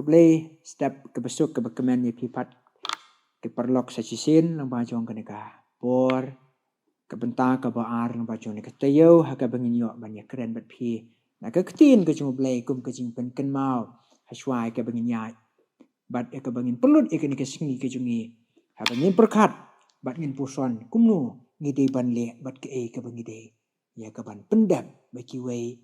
play step ke besuk ke bekemen ye pipat ke perlok sacisin lang bajong ke neka por ke bentar ke baar lang bajong neka tayo ha ke bengin yo ban ye keren bat pi na ke ketin ke jung play kum ke jing pen ken mau ha shwai ke bengin ya bat ke bengin pelut ke neka singi ke jungi ha bengin perkat bat ngin puson kumnu ngide ban le bat ke ke bengin de ya ke ban pendap baki wei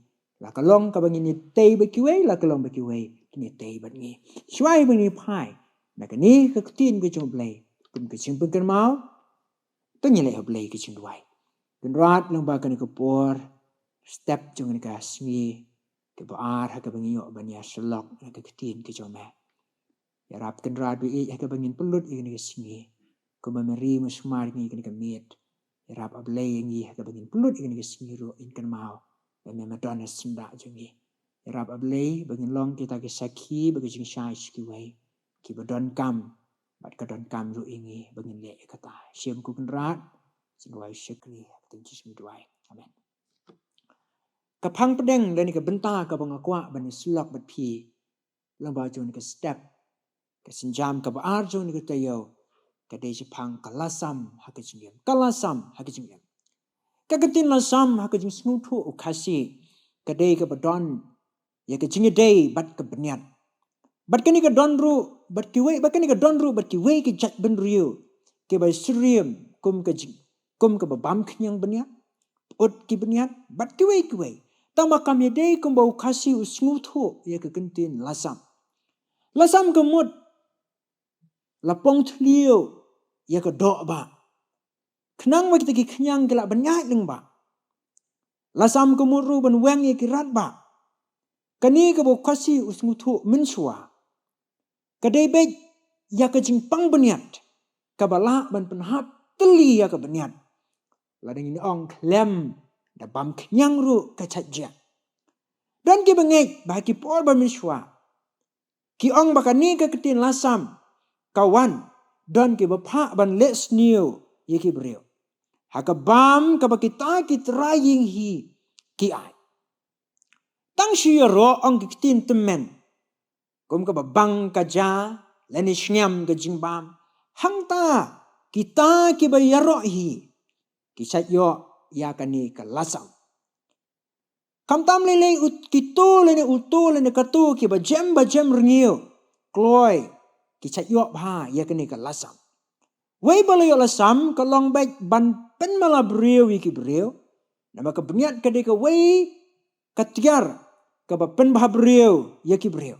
la kalong ka bangin ni tei ba kiwei la kalong ba kiwei ni tei ba ni shwai ba ni pai na ka ni ka tin ka chung blai kum ka ching pun kan mau to ni le blai ka chung duai kan rat lang ba ka ni ka por step chung ni ka smi ka ba ar ha ka bangin yo ba ni aslok na ka tin ka chung ma ya rap kan rat bi ha ka bangin pulut i ni ka smi ko ma meri ma smar ni ka miet ya rap ablai ngi ha ka bangin pulut i ni ka smi ro in kan mau dan Madonna senda jungi rap ablay bangin long kita ke sakhi bagi jing shai skiwai ki badon kam bat ka don kam ru ingi bangin le kata siam ku rat sinwai shikri tin jismi duai amen ka phang pedeng dan ka benta ka bangakwa ban slok bat phi lang ba jon ka step ka sinjam ka ba ar jon ka tayo ka de phang kalasam ha ka jingem kalasam ha ka jingem kagatin lasam ha ka jing snutu ukasi kadai ka badon ya ka jinga day bat ka banyat bat kani ka don ru bat ki wei bat kani ka don ru bat ki wei ki jat ben riu ke ba sriam kum ka jing kum ka ba bam knyang banyat ut ki banyat bat ki wei tang ba kam ye day kum ba ukasi usnutu ya ka kantin lasam ka mut lapong thlio ya ka do ba Kenang ma kita ki kenyang kelak banyat leng ba. Lasam ke muru ban weng ye ki rat ba. Kani ke bo kasi usmutu mensua. Kadai bej ya ke jing pang banyat. Kabala ban penhap teli ya ke banyat. Ladang ini ong klem da bam kenyang ru ke chatja. Dan ki bengek bah ki por ban mensua. Ki ong bakani ke ketin lasam kawan dan ki bapa ban let's new ye ki beriu. Haka bam ka kita ki trying hi ki ai. Tang shi ro ong ki tin temen. Kum ka bang ka ja leni shnyam ka jing bam. Hang ta kita ki ba yaro hi. Ki sat yo ya kani ka lasam. Kam tam lele ut ki to lene uto lene katu ki ba jem ringiu. Kloy ki sat yo ba ya kani ka lasam. Wei bala yo lasam ka long baik ban pen mala beriu wiki beriu. Nama ka beniat ka deka wei ka tiar ka ba pen bah beriu yaki beriu.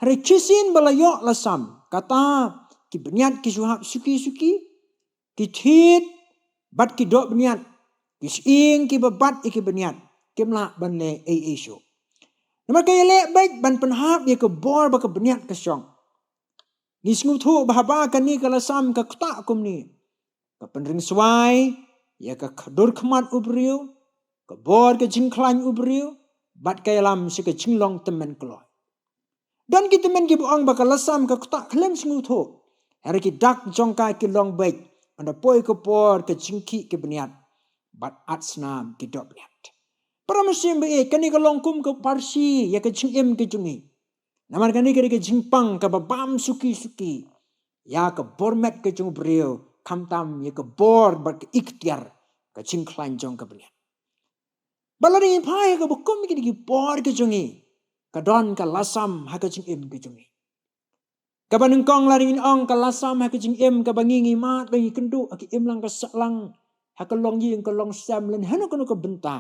Hari kisin bala yo lasam kata ki beniat ki suhab suki ki thit bat ki dok beniat ki sing ki babat iki beniat ki mla ban le show. Nama ka yele baik ban penhap ya ka bor ba ka beniat ka syong. Nisngu thu bahaba ka ni ka lasam ka kta kum ni. Ka penring swai ya ka dur khmat ubriu ka bor ka jingklan ubriu bat ka yalam si ka jinglong temen kloy dan ki temen ki buang ba ka lasam ka kta klem sngu tho hari ki dak jongka ki long baik anda poi ka por ka jingki ki beniat bat atsnam ki dok beniat para musim be kani ka long kum ka parsi ya ka jingem ki jungi namar kani ka jingpang ka babam suki ya ka bormet ka jung brio kam tam ye ka bor bar ka ikhtiar ka jingklan jong ka beniat balari pai ka bukum ki bor ka jungi ka don ka lasam ha ka jingem ki jungi ka banung kong lari ong ka lasam ha ka jingem ka bangingi mat bangi kendu aki lang ka saklang ha ka long ying ka long sam len hanu ka benta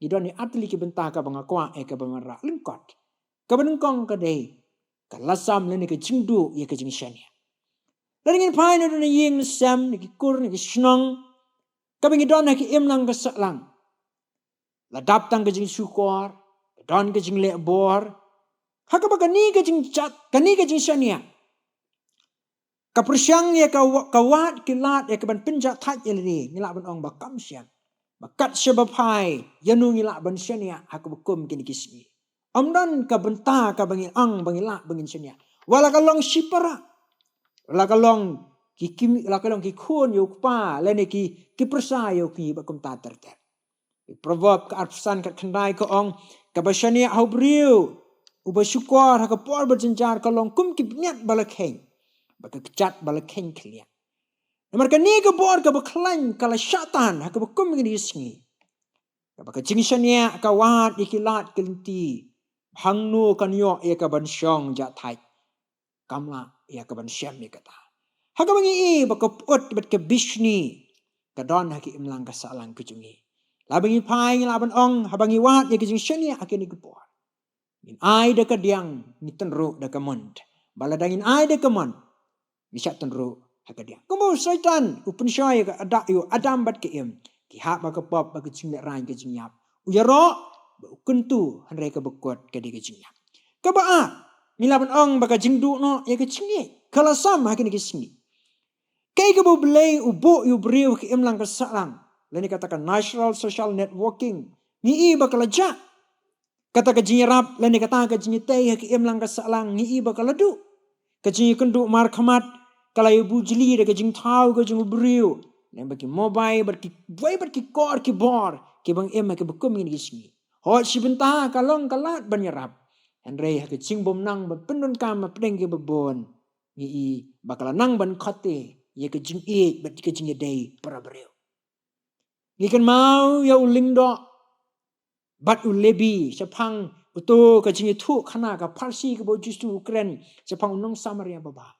di don ni atli ki benta ka bangakwa ka bangara lengkot ka banung kong ka dei ka lasam len ka jingdu ye ka jingshania dan ingin pai na dun ying sam ni kur ni snong kabingi don ki lang ka saklang la dap tang ka jing sukor don ka jing le bor ha ka bagani ka jing chat kani ka jing shania ka persyang ye ka wat ki lat ye ka ban pinja that ye ni ngila ban ong ba kam sian bakat syaba pai yanu ngila ban shania ha ka bukum kini kismi amdan ka benta ka bangi ang bangi la bangin shania wala ka long shipara la ka long ki khun yo pa le ne ki persa yo ki ba kum ta ter proverb ka arsan ka khandai ko ong ka ba shania hau briu Ubasyukor haka por berjenjar kalong kum kibniat balakeng. Baka kecat balakeng keliak. Mereka ni ke bor ke berkelain kala syaitan haka berkum ngini singi. Baka jingsania ka wat ikilat kelenti. Hangnu kan yo ia ka ban syong ja thai. Kamla ia ka ban syam ia kata. Haka bangi baka pot bet ke bishni. Kadon haki imlang ka salang kujungi. Labangi pai laban ong habangi wat ia ke jingsania akini ke bor. In ai de ka diang ni tenru de ka mond. Baladangin ai de ka mond. Ni syak tenru hakadia. Kamu syaitan upun syai ka ada yo adam bat ke im. Ki hak ba ka pop ba ka jing rai ka jing yap. Uyaro ba kuntu hanre ka bekot ka di ka jing yap. Ka ba milaban ong ba ka jing du no ya ka jing ye. Kala sam hakin ka singi. Kai ka bo belai ubo yu briu ki im lang ka salang. Lani katakan natural social networking. Ni i ba ka laja. Kata ka jing rap lani kata ka jing tei ki im lang ka salang ni i ba ka ladu. Ka jing kendu mar khamat kalau ibu jeli de kejing tahu kejing beriu, nem bagi mobile berki boy berki kor ki bor ki bang em ke bekum ini sini. Hot si benta kalong kalat banyarap. Henry kejing bom nang penun kam pedeng ke bebon. Ni bakal nang ban khote ye kejing e bet kejing day para beriu. Ni kan mau ya uling do bat ulebi sepang uto kejing itu khana ka Parsi ke bo justu Ukraine sepang unong Samaria baba.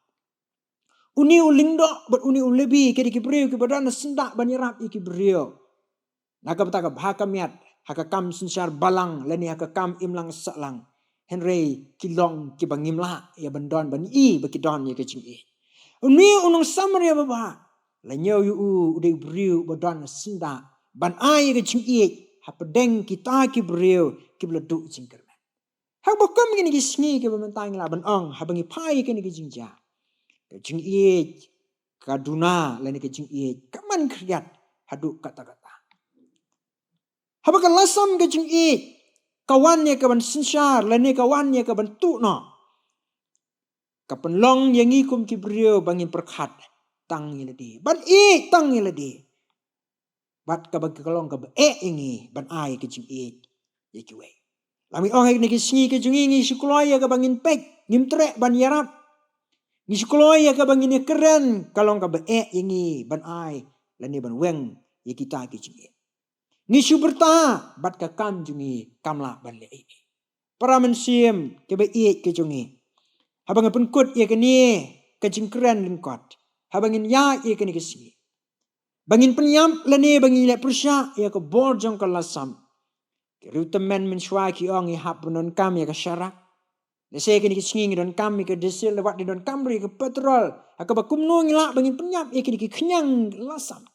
Uni ulindo but uni ulebi ke dikibrio ke badana sendak banyarap ikibrio. Naka betaka haka miat haka kam sinsar balang leni haka kam imlang salang. Henry kilong ki bangimla ya bandon ban i baki don ya kecing i. Uni unong Samaria baba. Lanyo yu ude brio badana sendak ban ai kecing i hapedeng kita kibrio kibledu jingkerman. Hak bokam gini kisni ke bamentang la ban ong habangi pai ke ni kijingja. Kejing iej kaduna lani kejing iej kaman kriat haduk kata-kata. Habaka lasam kejing iej kawannya kaban sinsar lani kawannya kaban tukno. Kapan long yang ikum kibrio bangin perkat tang iladi. Ban iej tang iladi. Bat kabag kalong kab ingi ban ai kejing iej yakiwe. Lami ohek ni kisni kejing ingi sikuloya kabangin pek ngimtrek ban yarap. Ni sekolah ya ka bangini keren kalau ka be ingi ban ai lani ban weng ya kita ki jingi. Ni suberta bat ka kam jungi kamla ban le ini. Para mensim ke be ke jungi. Habang penkut ya ke ni ka jing keren lingkot. Habangin ya ke ni kesi. Bangin penyam lani bangin le persya ya ke borjong ka lasam. Ke rutemen menswa ki ong ya hap non kam ya ka syarak. Saya kini kising dan kami ke desil lewat di dan kamri ke petrol. Aku bakumno ngilak bangin penyap kini kenyang lasam.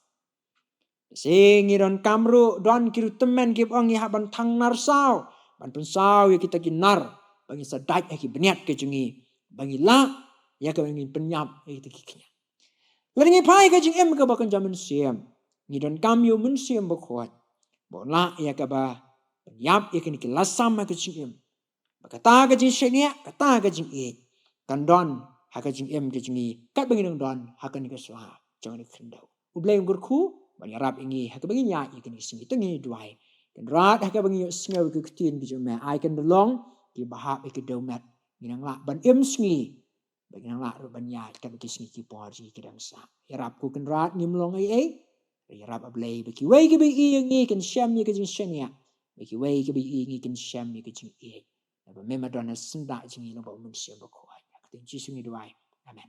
Singi dan kamru dan kiru temen kip ong ya ban tang narsau. Ban pensau ya kita kinar bangin sadat ya ki beniat ke jungi. Bangin la ya ke bangin penyap ya kita kenyang. Lalu ngi pai ke jing em ke bakan jaman siam. Ngi dan kami men siam bakuat. Bola ya ke ba penyap ya kini lasam ke jing em. Kata kajing syeknya, kata kajing e. Kandon, hakajing em kajing e. Kat bangin don, hakan ke suha. Jangan dikendau. Ublay ngurku, banyak rap ingi, haka bangin ya, ikan isingi, tengi duai. Dan rat, haka bangin yuk sengaw ke ketin kajing me. Ai kan delong, ki bahap ke domet. Ginang lak ban em sengi. Baginang lak ruban ya, kan kisingi ki porji kidang sa. Yarap ku kan rat, ngimlong ay. Yarap ablay, baki way ke bagi ingi, kan syam ya kajing syeknya. Baki way ke bagi ingi, kan syam ya kajing e. Memang dona sendak jingi lo bau manusia berkuat. Aku tenci sungi doai. Amen.